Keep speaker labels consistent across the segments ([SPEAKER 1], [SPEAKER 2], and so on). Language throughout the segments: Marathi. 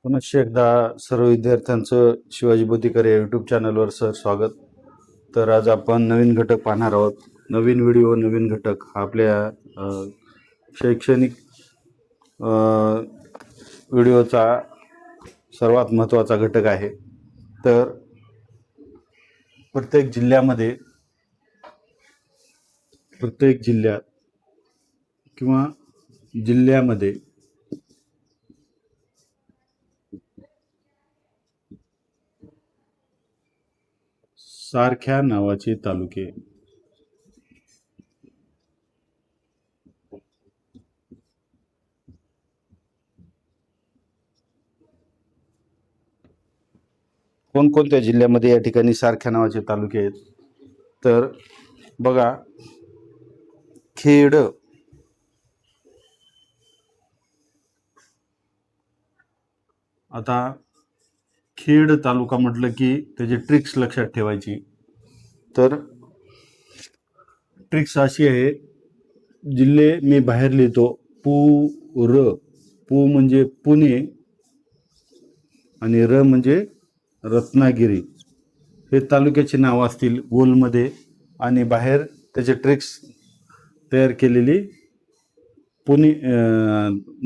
[SPEAKER 1] पुनश्च एकदा सर्व विद्यार्थ्यांचं शिवाजी बोतीकर या यूट्यूब चॅनलवर स्वागत. तर आज आपण नवीन घटक पाहणार आहोत. नवीन व्हिडिओ नवीन घटक हा आपल्या शैक्षणिक व्हिडिओचा सर्वात महत्त्वाचा घटक आहे. तर प्रत्येक जिल्ह्यात किंवा जिल्ह्यामध्ये सारख्या नावाचे तालुके कोणकोणत्या जिल्ह्यामध्ये या ठिकाणी सारख्या नावाचे तालुके आहेत? तर बघा, खेड, आता खेड तालुका म्हटलं की त्याची ट्रिक्स लक्षात ठेवायची. तर ट्रिक्स अशी आहे, जिल्हे मी बाहेर लिहितो. पू म्हणजे पुणे आणि र म्हणजे रत्नागिरी. हे तालुक्याची नावं असतील गोलमध्ये, आणि बाहेर त्याचे ट्रिक्स तयार केलेली पुणे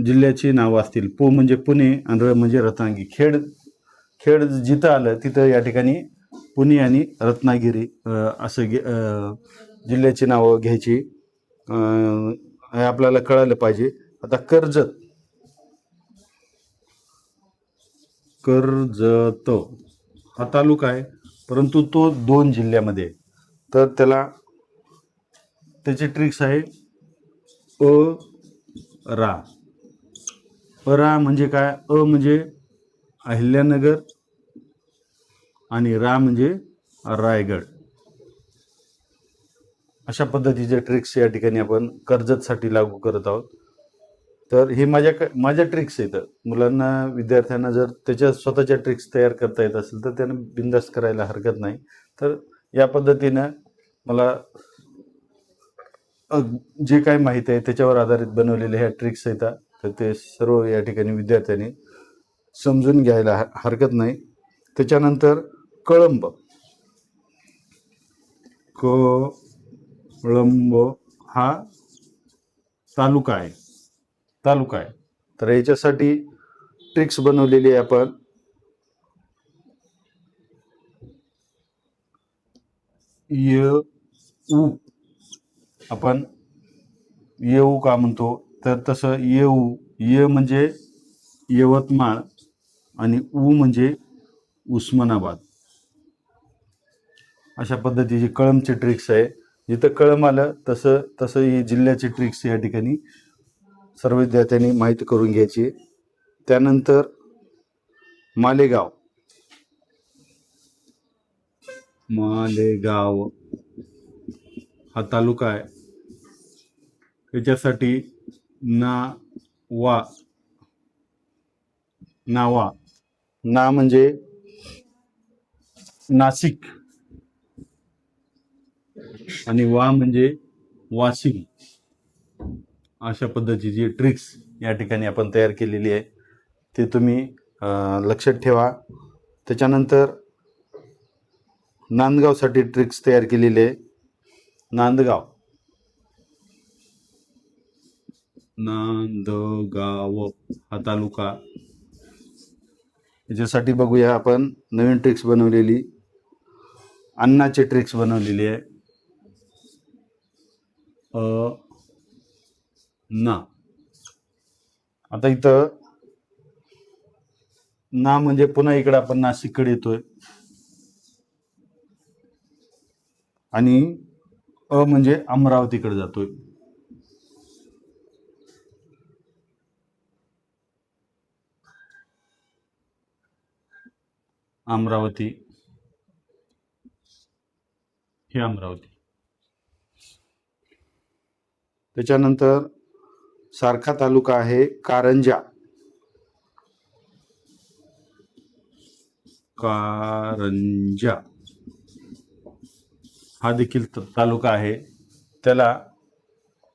[SPEAKER 1] जिल्ह्याची नावं असतील. पू म्हणजे पुणे आणि र म्हणजे रत्नागिरी. खेड जिथं आलं तिथं या ठिकाणी पुणे आणि रत्नागिरी असं जिल्ह्याची नावं घ्यायची. हे आपल्याला कळायला पाहिजे. आता कर्जत हा तालुका आहे, परंतु तो 2 जिल्ह्यामध्ये. तर त्याची ट्रिक्स आहे रा म्हणजे काय? म्हणजे अहिल्यानगर आणि रा म्हणजे रायगड. अशा पद्धतीचे ट्रिक्स या ठिकाणी आपण कर्जतसाठी लागू करत आहोत. तर हे माझ्या ट्रिक्स आहेत. मुलांना, विद्यार्थ्यांना जर त्याच्या स्वतःच्या ट्रिक्स तयार करता येत असेल तर त्यांना बिंदास करायला हरकत नाही. तर या पद्धतीनं मला जे काही माहिती आहे त्याच्यावर आधारित बनवलेल्या ह्या ट्रिक्स आहेत. तर ते सर्व या ठिकाणी विद्यार्थ्यांनी समजून घ्यायला हरकत नाही. त्याच्यानंतर कळंब हा तालुका आहे. तर याच्यासाठी ट्रिक्स बनवलेली आहे आपण. आपण येऊ का म्हणतो, तर तसं ये म्हणजे यवतमाळ आणि ऊ म्हणजे उस्मानाबाद. अशा पद्धतीची कळंबची ट्रिक्स आहे. जिथं कळंब आलं तसं ही जिल्ह्याची ट्रिक्स या ठिकाणी सर्व विद्यार्थ्यांनी माहिती करून घ्यायची. त्यानंतर मालेगाव हा तालुका आहे. त्याच्यासाठी ना म्हणजे नाशिक आणि वा म्हणजे वाशिम. अशा पद्धतीची ट्रिक्स या ठिकाणी आपण तयार केलेली आहे. ते तुम्ही लक्षात ठेवा. त्याच्यानंतर नांदगावसाठी ट्रिक्स तयार केलेली आहे. नांदगाव हा तालुका. याच्यासाठी बघूया आपण नवीन ट्रिक्स बनवलेली, अन्नाची ट्रिक्स बनवलेली आहे. आता इथं ना म्हणजे पुन्हा इकडे आपण नाशिककडे येतोय, आणि म्हणजे अमरावतीकडे जातोय. अमरावती. त्याच्यानंतर सारखा तालुका आहे कारंजा. हा देखील तालुका आहे.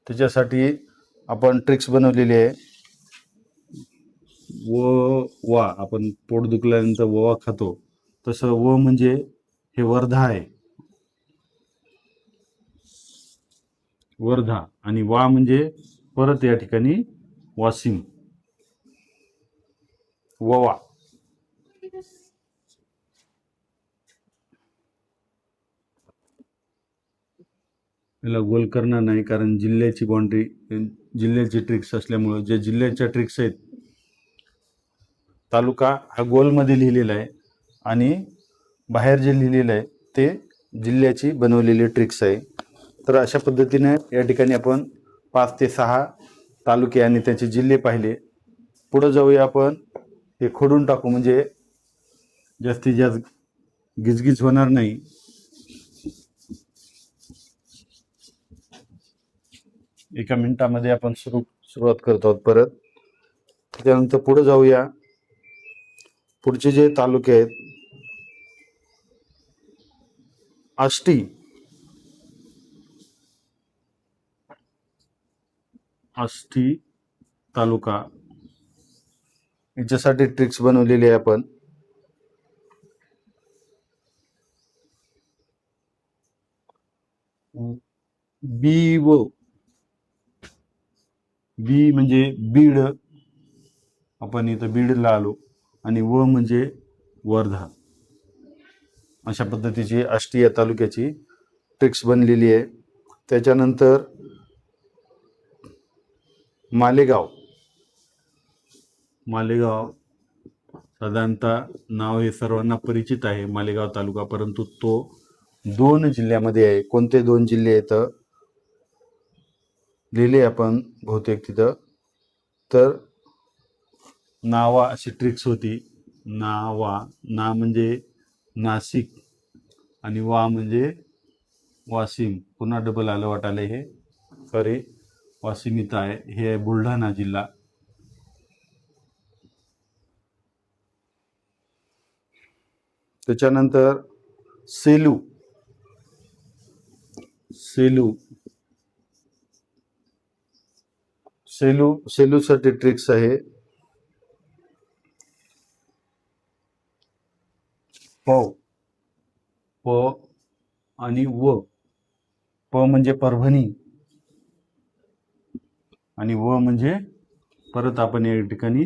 [SPEAKER 1] त्याच्यासाठी आपण ट्रिक्स बनवलेली आहे. व वा, आपण पोट दुखल्यानंतर ववा खातो, तसं व म्हणजे हे वर्धा आहे, वर्धा. आणि वा म्हणजे परत या ठिकाणी वाशिम, ववा. याला गोल करणार नाही, कारण जिल्ह्याची बाउंड्री, जिल्ह्याची ट्रिक्स असल्यामुळं जे जिल्ह्याच्या ट्रिक्स आहेत, तालुका हा गोलमध्ये लिहिलेला आहे आणि बाहेर जे लिहिलेलं आहे ते जिल्ह्याची बनवलेली ट्रिक्स आहे. तर अशा पद्धतीने या ठिकाणी आपण 5 ते 6 तालुके आणि त्याचे जिल्हे पाहिले. पुढे जाऊया आपण, हे खोडून टाकू म्हणजे जास्तीत जास्त गिजगिज होणार नाही. एका मिनिटामध्ये आपण सुरुवात करतो आहोत परत. त्यानंतर पुढे जाऊया. पुढचे जे तालुके आहेत, आष्टी, आष्टी तालुका, याच्यासाठी ट्रिक्स बनवलेली आहे आपण. बी व बी म्हणजे बीड, आपण इथं बीडला आलो, आणि व म्हणजे वर्धा. अशा पद्धतीची आष्टी या तालुक्याची ट्रिक्स बनलेली आहे. त्याच्यानंतर मालेगाव, मालेगाव साधारणतः नाव हे सर्वांना परिचित आहे, मालेगाव तालुका, परंतु तो 2 जिल्ह्यामध्ये आहे. कोणते 2 जिल्हे आहेत लिहिले आपण बहुतेक तिथं. तर नावा अशी ट्रिक्स होती. नावा, ना म्हणजे नाशिक आणि वा म्हणजे वाशिम. पुन्हा डबल आलं वाटायला, हे सॉरी, वाशिम इथं आहे, हे आहे बुलढाणा जिल्हा. त्याच्यानंतर सेलू, सेलू, सेलूसाठी ट्रिक्स आहे. प, प आणि व. प म्हणजे परभणी आणि व म्हणजे परत आपण या ठिकाणी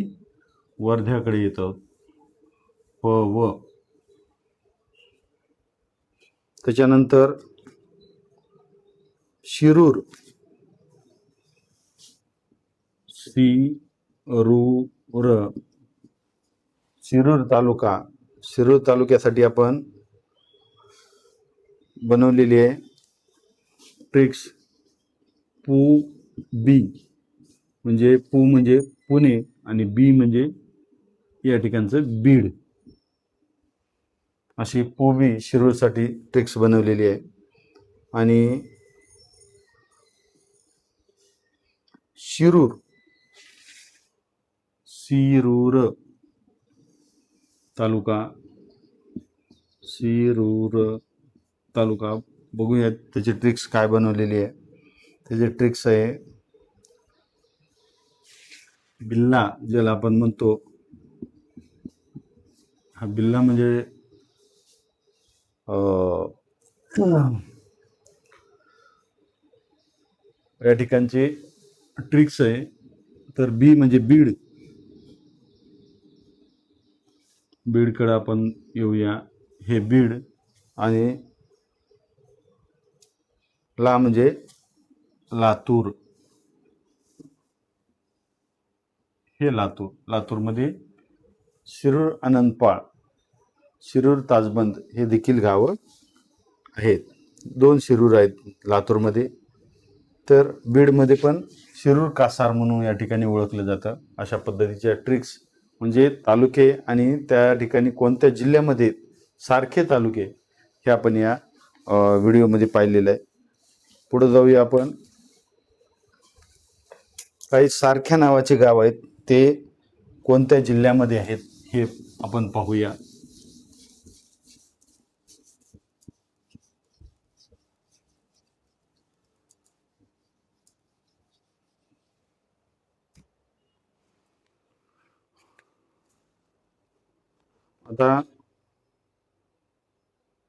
[SPEAKER 1] वर्ध्याकडे येतो. प व. त्याच्यानंतर शिरूर, शिरूर, शिरूर तालुका. शिरूर तालुक्यासाठी आपण बनवलेली आहे ट्रिक्स. पू बी म्हणजे पू म्हणजे पुणे आणि बी म्हणजे या ठिकाणचं बीड. अशी पू बी शिरूरसाठी ट्रिक्स बनवलेली आहे. आणि शिरूर, शिरूर तालुका, शिरूर तालुका, बघूया त्याची ट्रिक्स काय बनवलेली आहे. त्याची ट्रिक्स आहे बिल्ला, ज्याला आपण म्हणतो. हा बिल्ला म्हणजे या ठिकाणची ट्रिक्स आहे. तर बी म्हणजे बीड, बीडकडे आपण येऊया. हे बीड आणि ला म्हणजे लातूर, हे लातूर. लातूरमध्ये शिरूर, अनंतपाळ, शिरूर, ताजबंद हे देखील गावं आहेत. 2 शिरूर आहेत लातूरमध्ये. तर बीडमध्ये पण शिरूर कासार म्हणून या ठिकाणी ओळखलं जातं. अशा पद्धतीच्या ट्रिक्स म्हणजे तालुके आणि त्या ठिकाणी कोणत्या जिल्ह्यामध्ये सारखे तालुके, हे आपण या व्हिडिओमध्ये पाहिलेलं आहे. पुढे जाऊया आपण. काही सारख्या नावाचे गाव आहेत, ते कोणत्या जिल्ह्यामध्ये आहेत हे आपण पाहूया. आता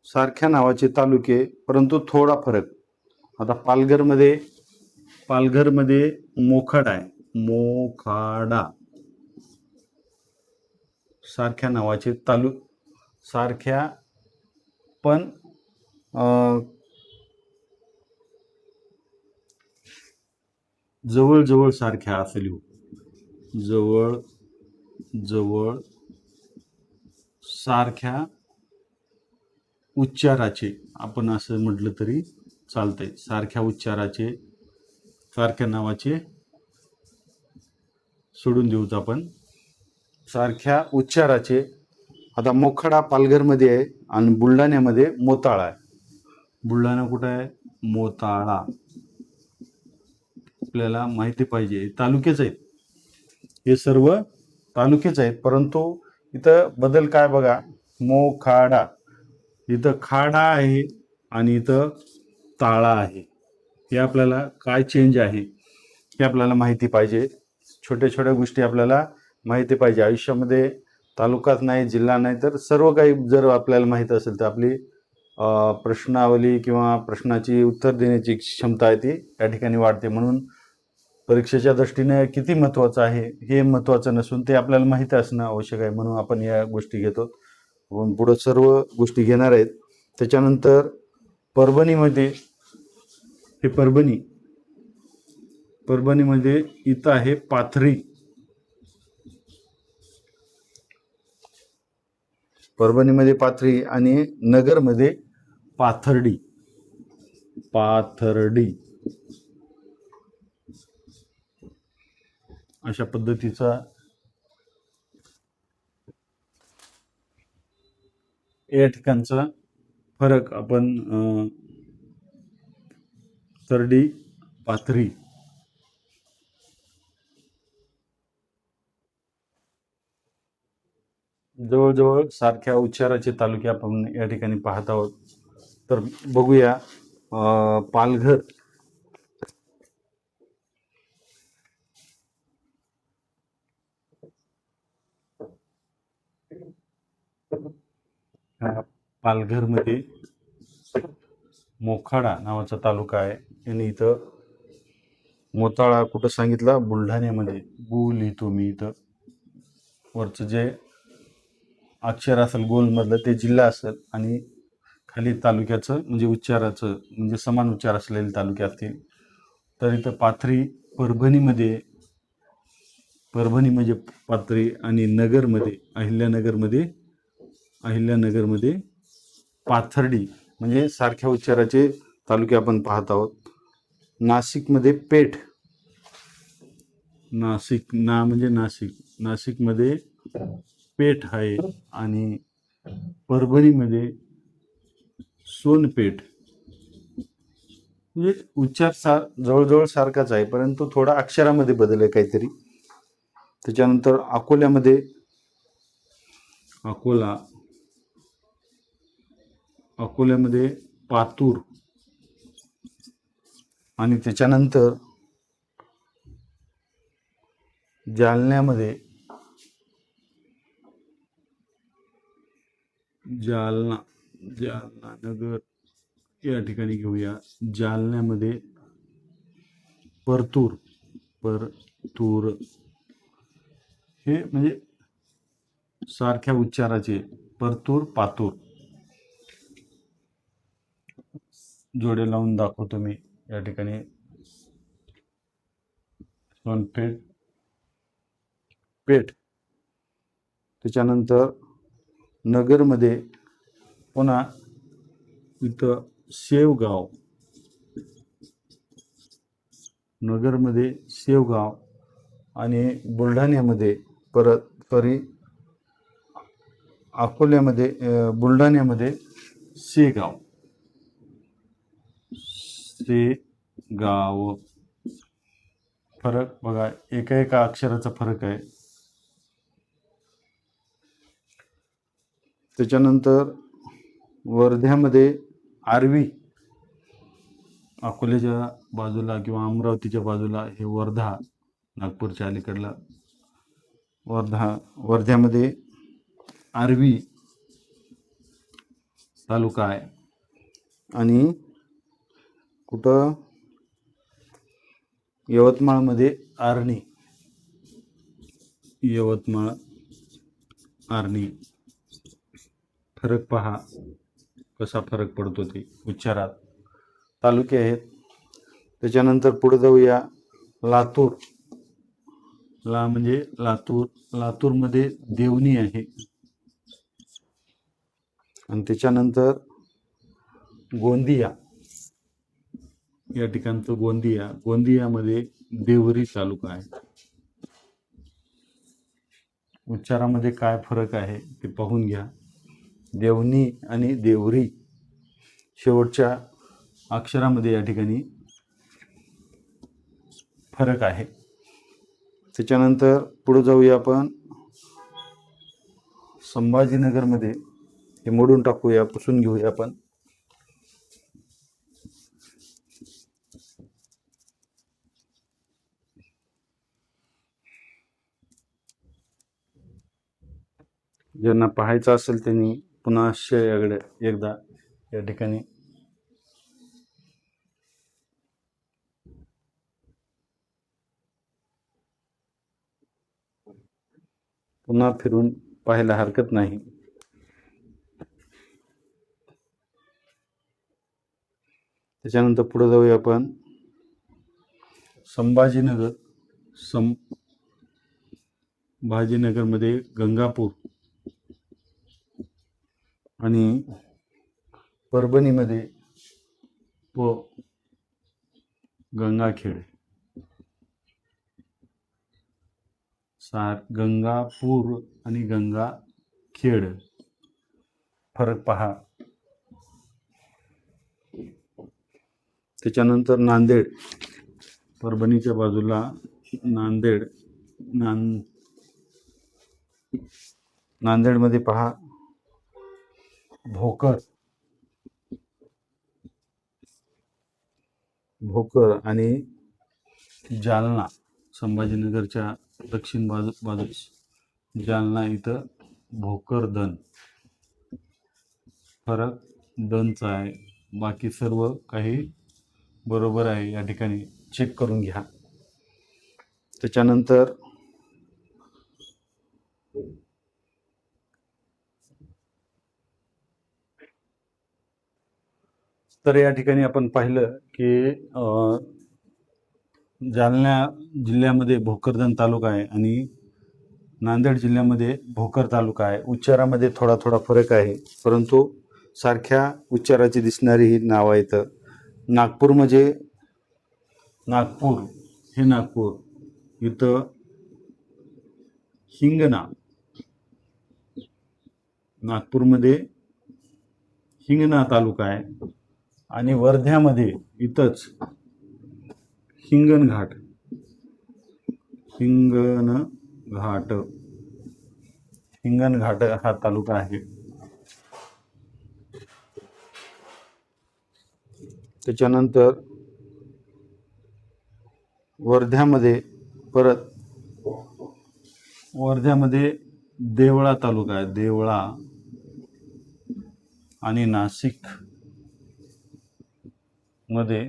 [SPEAKER 1] सारख्या नावाचे तालुके परंतु थोडा फरक. आता पालघरमध्ये मोखाडा आहे, मोखाडा. सारख्या नावाचे सारख्या पण जवळ जवळ सारख्या असं लिहू, जवळ जवळ सारख्या उच्चाराचे आपण असं म्हटलं तरी चालतंय. सारख्या उच्चाराचे, सारख्या नावाचे सोडून देऊच आपण, सारख्या उच्चाराचे. आता मोखाडा पालघरमध्ये आहे आणि बुलढाण्यामध्ये मोताळा आहे. बुलढाणा कुठं आहे? मोताळा. आपल्याला माहिती पाहिजे, तालुकेच आहेत हे, सर्व तालुकेच आहेत. परंतु इथं बदल काय बघा, मोखाडा इथं खाडा आहे आणि इथं ताळा आहे. हे आपल्याला काय चेंज आहे हे आपल्याला माहिती पाहिजे. छोट्या छोट्या गोष्टी आपल्याला माहिती पाहिजे आयुष्यामध्ये. तालुकाच नाही, जिल्हा नाही, तर सर्व काही जर आपल्याला माहीत असेल तर आपली प्रश्नावली किंवा प्रश्नाची उत्तर देण्याची क्षमता आहे ती या ठिकाणी वाढते. म्हणून परीक्षेच्या दृष्टीने किती महत्त्वाचं आहे हे महत्त्वाचं नसून ते आपल्याला माहिती असणं आवश्यक आहे. म्हणून आपण या गोष्टी घेतो. पुढं सर्व गोष्टी घेणार आहेत. त्याच्यानंतर परभणीमध्ये, हे परभणीमध्ये इथं आहे पाथरी. परभणीमध्ये पाथरी आणि नगरमध्ये पाथर्डी. अशा पद्धतीचा या ठिकाणचा फरक आपण तरडी, पाथरी. जवळजवळ सारख्या उच्चाराचे तालुके आपण या ठिकाणी पाहत आहोत. तर बघूया पालघर. पालघरमध्ये मोखाडा नावाचा तालुका आहे आणि इथं मोताळा कुठं सांगितला, बुलढाण्यामध्ये. लिहितो मी इथं. वरचं जे अक्षर असेल गोलमधलं ते जिल्हा असेल आणि खाली तालुक्याचं म्हणजे उच्चाराचं म्हणजे समान उच्चार असलेले तालुके असतील. तर इथं पाथरी परभणीमध्ये पाथरी आणि नगरमध्ये अहिल्यानगरमध्ये पाथर्डी म्हणजे सारख्या उच्चाराचे तालुके आपण पाहत आहोत. नाशिकमध्ये पेठ. नाशिकमध्ये पेठ आहे आणि परभणीमध्ये सोनपेठ. म्हणजे उच्चार जवळजवळ सारखाच आहे परंतु थोडा अक्षरामध्ये बदल आहे काहीतरी. त्याच्यानंतर अकोल्यामध्ये पातूर आणि त्याच्यानंतर जालना नगर या ठिकाणी घेऊया. जालन्यामध्ये परतूर. हे म्हणजे सारख्या उच्चाराचे परतूर, पातूर. जोडे लावून दाखवतो मी या ठिकाणी. सोनपेठ, पेठ. त्याच्यानंतर नगरमध्ये पुन्हा इथं शेवगाव. नगरमध्ये शेवगाव आणि बुलढाण्यामध्ये बुलढाण्यामध्ये शेगाव. फरक बघा, एका अक्षराचा फरक आहे. त्याच्यानंतर वर्ध्यामध्ये आर्वी. अकोल्याच्या बाजूला किंवा अमरावतीच्या बाजूला हे वर्धा, नागपूरच्या अलीकडला वर्ध्यामध्ये आर्वी तालुका आहे. आणि कुठं यवतमाळमध्ये आर्णी, यवतमाळ आर्णी. फरक पहा कसा फरक पडतो ते उच्चारात. तालुके आहेत. त्याच्यानंतर पुढे जाऊया लातूर. ला म्हणजे लातूर. लातूरमध्ये देवणी आहे. आणि त्याच्यानंतर गोंदिया, या ठिकाणचं गोंदिया. गोंदियामध्ये देवरी तालुका आहे. उच्चारामध्ये काय फरक आहे ते पाहून घ्या. देवणी आणि देवरी शेवटच्या अक्षरामध्ये या ठिकाणी फरक आहे. त्याच्यानंतर पुढे जाऊया आपण संभाजीनगरमध्ये. हे मोडून टाकूया, पुसून घेऊया आपण. ज्यांना पाहायचं असेल त्यांनी पुन्हा एकदा या ठिकाणी पुन्हा फिरून पाहायला हरकत नाही. त्याच्यानंतर पुढे जाऊया आपण संभाजीनगर. संभाजीनगरमध्ये गंगापूर आणि परभणीमध्ये गंगाखेड. गंगापूर आणि गंगाखेड फरक पहा. त्याच्यानंतर नांदेड, परभणीच्या बाजूला नांदेड. नांदेडमध्ये पहा भोकर आणि जालना. संभाजीनगरच्या दक्षिण बाजूस जालना, इथं भोकरदन. फरक दनचा आहे. बाकी सर्व काही बरोबर आहे. या ठिकाणी चेक करून घ्या. त्याच्यानंतर तर या ठिकाणी आपण पाहिलं की जालना जिल्ह्यामध्ये भोकरदन तालुका आहे आणि नांदेड जिल्ह्यामध्ये भोकर तालुका आहे. उच्चारामध्ये थोडा थोडा फरक आहे, परंतु सारख्या उच्चाराची दिसणारी ही नाव आहेत. नागपूर म्हणजे नागपूर, हे नागपूर. इथं हिंगणा, नागपूरमध्ये हिंगणा तालुका आहे. आणि वर्ध्यामध्ये इथंच हिंगणघाट हा तालुका आहे. त्याच्यानंतर वर्ध्यामध्ये देवळा तालुका आहे. देवळा. आणि नाशिक मध्ये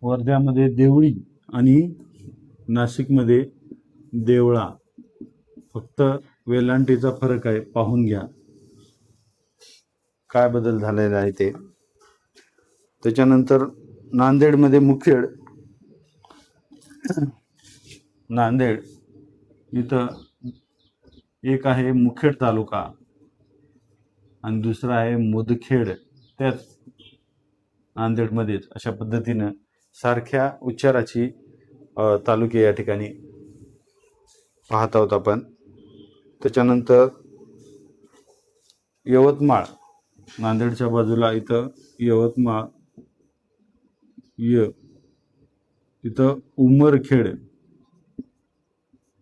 [SPEAKER 1] वर्ध्यामध्ये देवळी आणि नाशिकमध्ये देवळा. फक्त वेलांटीचा फरक आहे, पाहून घ्या काय बदल झालेला आहे ते. त्याच्यानंतर नांदेडमध्ये मुखेड. नांदेड इथं एक आहे मुखेड तालुका आणि दुसरा आहे मुदखेड, त्याच नांदेडमध्येच. अशा पद्धतीनं सारख्या उच्चाराची तालुके या ठिकाणी पाहत आहोत आपण. त्याच्यानंतर यवतमाळ, नांदेडच्या बाजूला इथं यवतमाळ, इथं उमरखेड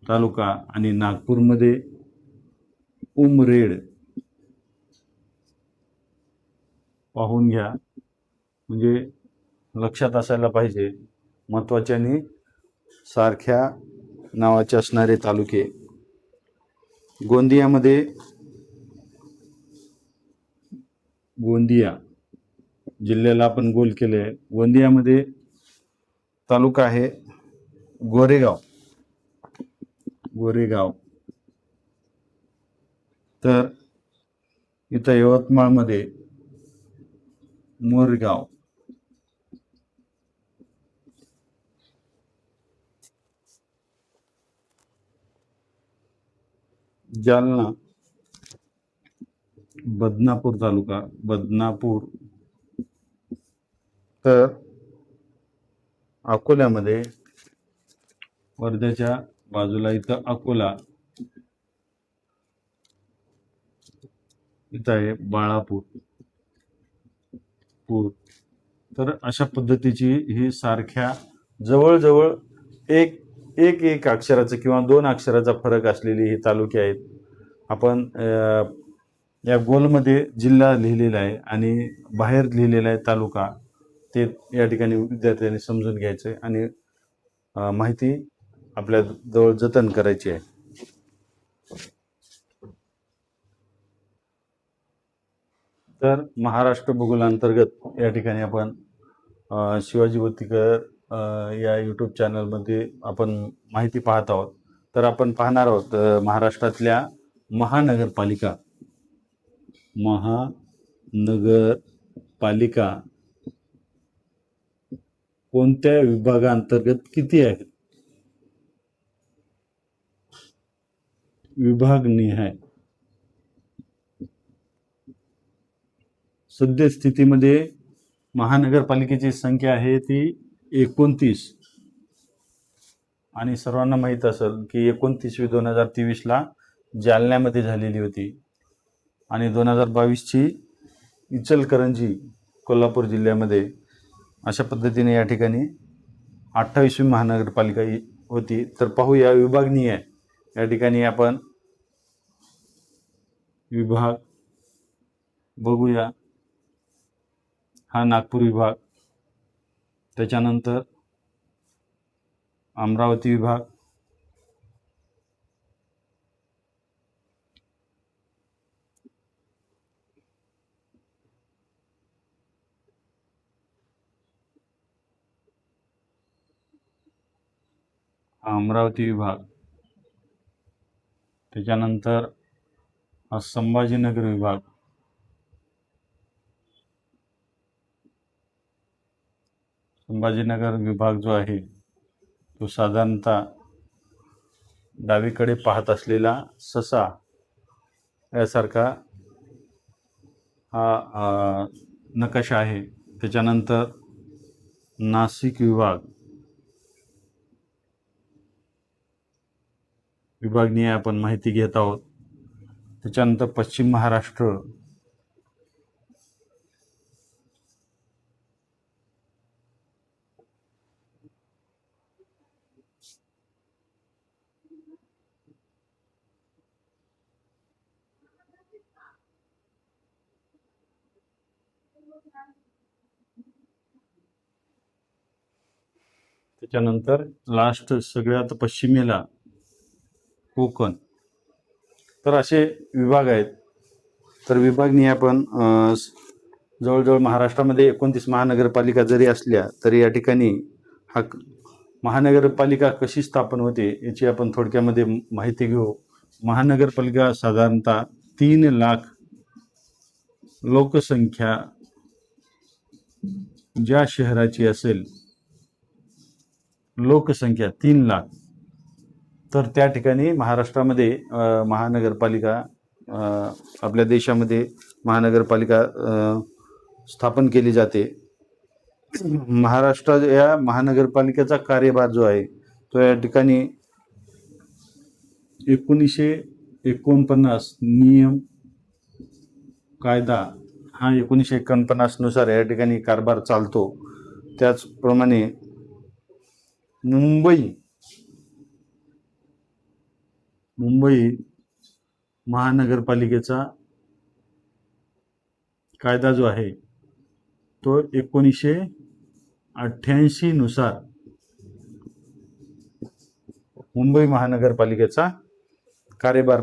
[SPEAKER 1] तालुका आणि नागपूरमध्ये उमरेड. पाहून घ्या, म्हणजे लक्षात असायला पाहिजे. महत्त्वाचे आणि सारख्या नावाचे असणारे तालुके. गोंदियामध्ये गोंदिया जिल्ह्याला आपण गोल केले आहे. गोंदियामध्ये तालुका आहे गोरेगाव. गोरेगाव. तर इथं यवतमाळमध्ये मोरगाव. जालना बदनापूर तालुका. बदनापूर. तर अकोल्यामध्ये वर्ध्याच्या बाजूला इथं अकोला. इथं आहे बाळापूर. तर अशा पद्धतीची ही सारख्या जवळजवळ एक एक एक अक्षराचं किंवा 2 अक्षराचा फरक असलेली ही तालुके आहेत. आपण या गोलमध्ये जिल्हा लिहिलेला आहे आणि बाहेर लिहिलेला आहे तालुका. ते या ठिकाणी विद्यार्थ्यांनी समजून घ्यायचं आहे आणि माहिती आपल्या जवळ जतन करायची आहे. तर महाराष्ट्र भूगोलांतर्गत या ठिकाणी आपण शिवाजी वतीकर या यूट्यूब चॅनलमध्ये आपण माहिती पाहत आहोत. तर आपण पाहणार आहोत महाराष्ट्रातल्या महानगरपालिका. महानगरपालिका कोणत्या विभागांतर्गत किती आहेत? विभागनिहाय. सद्यस्थितीमध्ये महानगरपालिकेची संख्या आहे ती 29 आणि सर्वांना माहीत असेल की 29वी 2023ला जालन्यामध्ये झालेली होती आणि 2022ची इचलकरंजी कोल्हापूर जिल्ह्यामध्ये. अशा पद्धतीने या ठिकाणी 28वी महानगरपालिका होती. तर पाहूया विभागनिहाय. या ठिकाणी आपण विभाग बघूया. हा नागपूर विभाग, त्याच्यानंतर अमरावती विभाग, अमरावती विभाग, त्याच्यानंतर हा संभाजीनगर विभाग, संभाजीनगर विभाग जो आहे तो साधारणतः डावीकडे पाहत असलेला ससा यासारखा हा नकाशा आहे. त्याच्यानंतर नाशिक विभाग, विभागनिहाय आपण माहिती घेत आहोत. त्याच्यानंतर पश्चिम महाराष्ट्र, त्याच्यानंतर लास्ट सगळ्यात पश्चिमेला कोकण. तर असे विभाग आहेत. तर विभागनिहाय आपण जवळजवळ महाराष्ट्रामध्ये 29 महानगरपालिका जरी असल्या तरी या ठिकाणी हा महानगरपालिका कशी स्थापन होते याची आपण थोडक्यामध्ये माहिती घेऊ. महानगरपालिका साधारणतः 3 लाख लोकसंख्या ज्या शहराची असेल, लोकसंख्या 3 लाख, तर त्या ठिकाणी महाराष्ट्रामध्ये महानगरपालिका आपल्या देशामध्ये महानगरपालिका स्थापन केली जाते. महाराष्ट्र या महानगरपालिकेचा कार्यभार जो आहे तो या ठिकाणी 1949 नियम कायदा हा 1949 नुसार या ठिकाणी कारभार चालतो. त्याचप्रमाणे मुंबई महानगरपालिकेचा कायदा जो आहे तो 1988 नुसार मुंबई महानगरपालिकेचा कार्यभार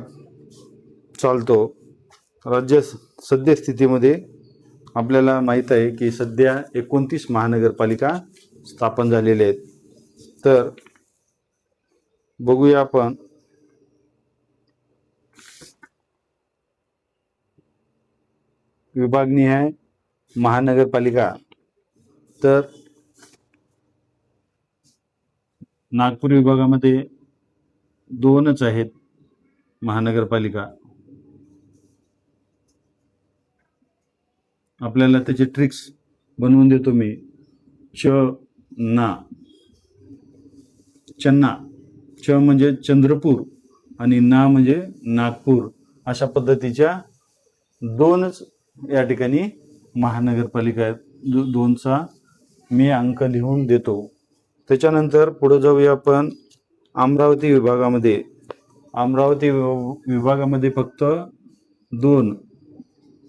[SPEAKER 1] चालतो. राज्य सद्यस्थितीमध्ये आपल्याला माहीत आहे की सध्या 29 महानगरपालिका स्थापन झालेल्या आहेत. तर बघूया आपण विभागनिहाय महानगरपालिका. तर नागपूर विभागामध्ये 2च आहेत महानगरपालिका. आपल्याला त्याचे ट्रिक्स बनवून देतो मी. चन्ना. च म्हणजे चंद्रपूर आणि ना म्हणजे नागपूर. अशा पद्धतीच्या 2च या ठिकाणी महानगरपालिका आहेत. 2चा मी अंक लिहून देतो. त्याच्यानंतर पुढे जाऊया आपण अमरावती विभागामध्ये. अमरावती विभागामध्ये फक्त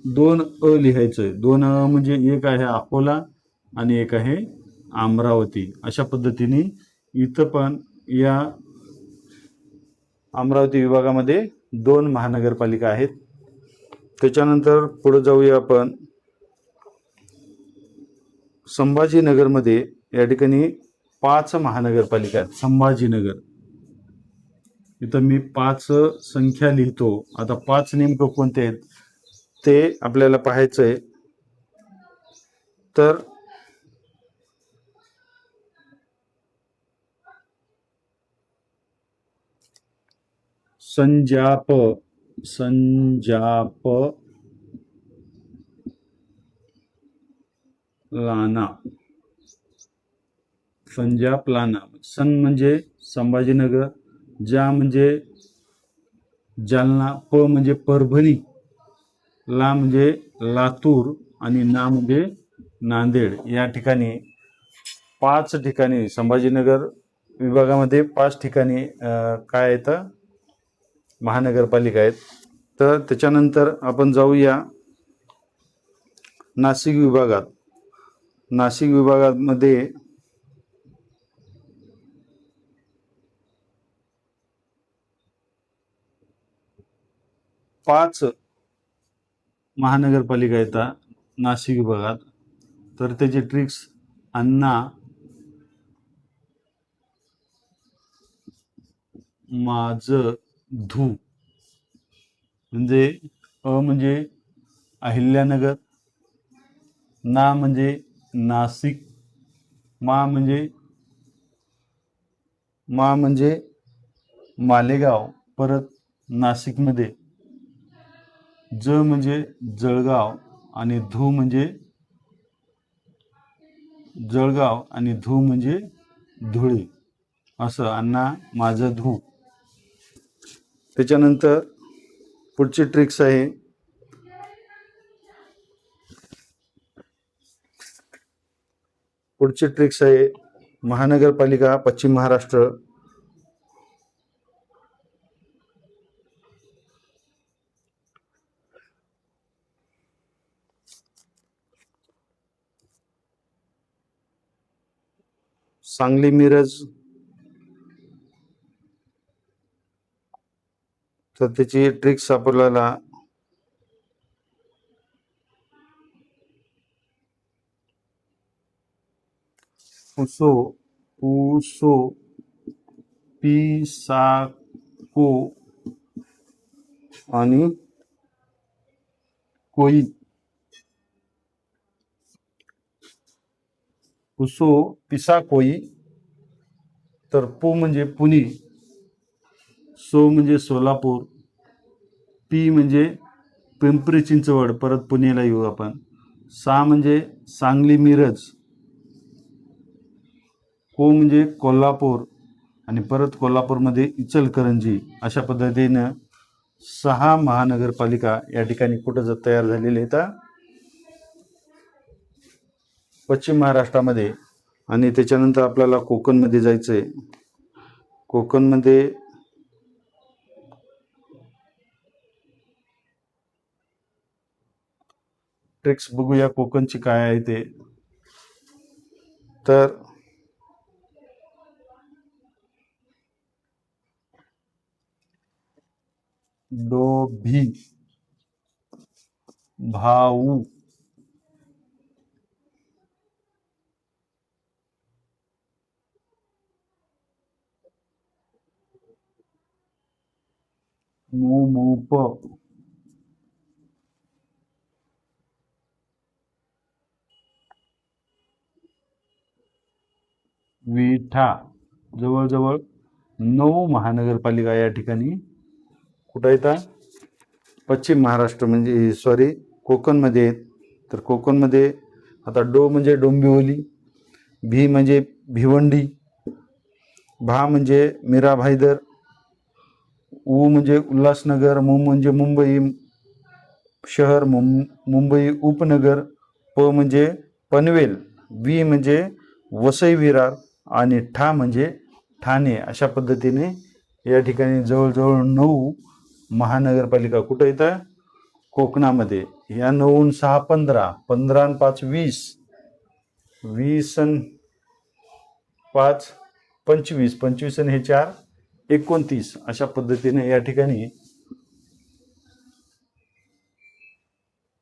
[SPEAKER 1] दोन अ लिहायचंय. 2 अ म्हणजे एक आहे अकोला आणि एक आहे अमरावती. अशा पद्धतीने इथं पण या अमरावती विभागामध्ये 2 महानगरपालिका आहेत. त्याच्यानंतर पुढे जाऊया आपण संभाजीनगरमध्ये. या ठिकाणी 5 महानगरपालिका आहेत. संभाजीनगर इथं मी 5 संख्या लिहितो. आता 5 नेमकं कोणते आहेत ते आपल्याला पाहायचंय. तर संजाप लाना. संजाप लाना. सन म्हणजे संभाजीनगर, जा म्हणजे जालना, प म्हणजे परभणी, ला म्हणजे लातूर आणि ना म्हणजे नांदेड. या ठिकाणी 5 ठिकाणी संभाजीनगर विभागामध्ये 5 ठिकाणी काय येतं महानगरपालिका आहेत. तर त्याच्यानंतर आपण जाऊया नाशिक विभागात. नाशिक विभागामध्ये 5 महानगरपालिका येतात नाशिक विभागात. तर त्याचे ट्रिक्स: अण्णा, माझं, धू. म्हणजे अ म्हणजे अहिल्यानगर, ना म्हणजे नाशिक, मा म्हणजे मालेगाव परत नाशिकमध्ये, ज म्हणजे जळगाव आणि धू म्हणजे जळगाव आणि धू म्हणजे धुळे. असं अण्णा, माझं, धू. त्याच्यानंतर पुढची ट्रिक्स आहे महानगरपालिका पश्चिम महाराष्ट्र. सांगली, मिरज. तर त्याची ट्रिक्स आपल्याला पुसो, पिसाको आणि कोई. पुसो, पिसा, कोई. तर पु म्हणजे पुणे, सो म्हणजे सोलापूर, पी म्हणजे पिंपरी चिंचवड, परत पुण्याला येऊ आपण. सा म्हणजे सांगली, मिरज. को म्हणजे कोल्हापूर आणि परत कोल्हापूरमध्ये इचलकरंजी. अशा पद्धतीनं 6 महानगरपालिका या ठिकाणी कुठं तयार झालेले आहेत पश्चिम महाराष्ट्रामध्ये. आणि त्याच्यानंतर आपल्याला कोकणमध्ये जायचंय. कोकणमध्ये ट्रिक्स बघूया कोकणची काय आहे ते. तर डोभी, भाऊ, मू मू प, विठा. जवळजवळ 9 महानगरपालिका या ठिकाणी कुठं येतात? पश्चिम महाराष्ट्र म्हणजे सॉरी कोकणमध्ये आहेत. तर कोकणमध्ये आता डो म्हणजे डोंबिवली, भी म्हणजे भिवंडी, भा म्हणजे मीरा भाईदर, उ म्हणजे उल्हासनगर, मु म्हणजे मुंबई शहर, मुंबई उपनगर, प म्हणजे पनवेल, वी म्हणजे वसई विरार आणि ठा म्हणजे ठाणे. अशा पद्धतीने या ठिकाणी जवळजवळ 9 महानगरपालिका कुठं येतं? कोकणामध्ये. या 9 6 15, 15 आणि 5 20, 20 आणि 5 25, 25 आणि हे 4 29. अशा पद्धतीने या ठिकाणी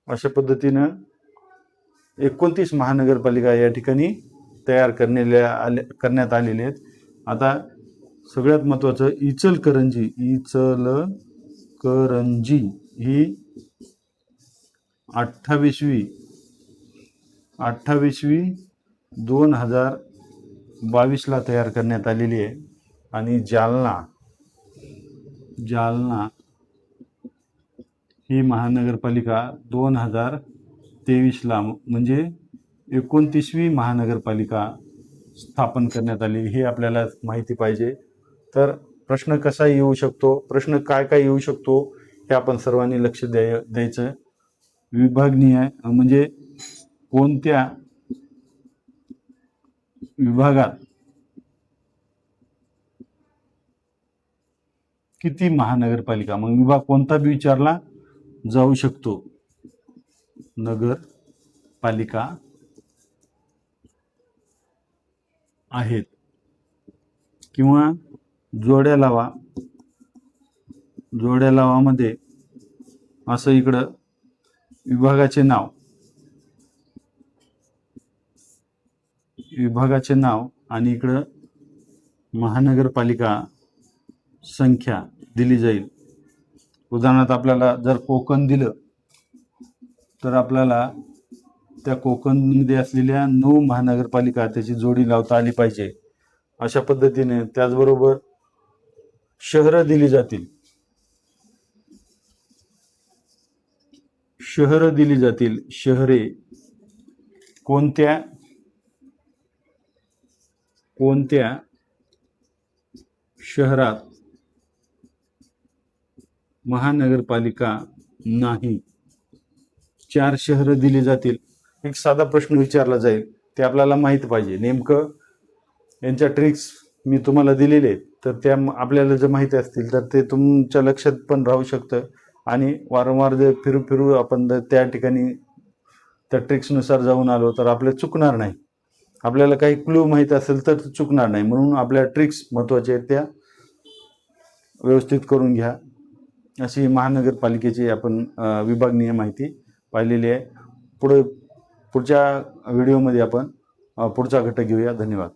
[SPEAKER 1] अशा पद्धतीनं 29 महानगरपालिका या ठिकाणी तयार करण्यात आलेल्या आहेत. आता सगळ्यात महत्त्वाचं इचलकरंजी. इचलकरंजी ही 28वी 2022ला तयार करण्यात आलेली आहे. आणि जालना ही महानगरपालिका 2023ला म्हणजे 29वी महानगरपालिका स्थापन करण्यात आली. हे आपल्याला माहिती पाहिजे. तर प्रश्न कसा येऊ शकतो, प्रश्न काय काय येऊ शकतो हे आपण सर्वांनी लक्ष द्यायचं. विभागनीय म्हणजे कोणत्या विभागात किती महानगरपालिका, मग विभाग कोणता बी विचारला जाऊ शकतो. नगरपालिका आहेत किंवा जोड्या लावामध्ये असं इकडं विभागाचे नाव आणि इकडं महानगरपालिका संख्या दिली जाईल. उदाहरणार्थ आपल्याला जर कोकण दिलं तर आपल्याला त्या कोकणमध्ये असलेल्या 9 महानगरपालिका त्याची जोडी लावता आली पाहिजे. अशा पद्धतीने त्याचबरोबर शहरं दिली जातील. शहरे कोणत्या शहरात महानगरपालिका नाही. 4 शहरं दिली जातील. एक साधा प्रश्न विचारला जाईल, ते आपल्याला माहित पाहिजे. नेमकं यांच्या ट्रिक्स मी तुम्हाला दिलेले आहेत, तर त्या आपल्याला जर माहिती असतील तर ते तुमच्या लक्षात पण राहू शकतं. आणि वारंवार जर फिरू आपण त्या ठिकाणी त्या ट्रिक्सनुसार जाऊन आलो तर आपल्याला चुकणार नाही. आपल्याला काही क्लू माहीत असेल तर चुकणार नाही. म्हणून आपल्या ट्रिक्स महत्त्वाच्या आहेत, त्या व्यवस्थित करून घ्या. अशी महानगरपालिकेची आपण विभागनीय माहिती पाहिलेली आहे. पुढच्या व्हिडिओमध्ये आपण पुढचा घटक घेऊया. धन्यवाद.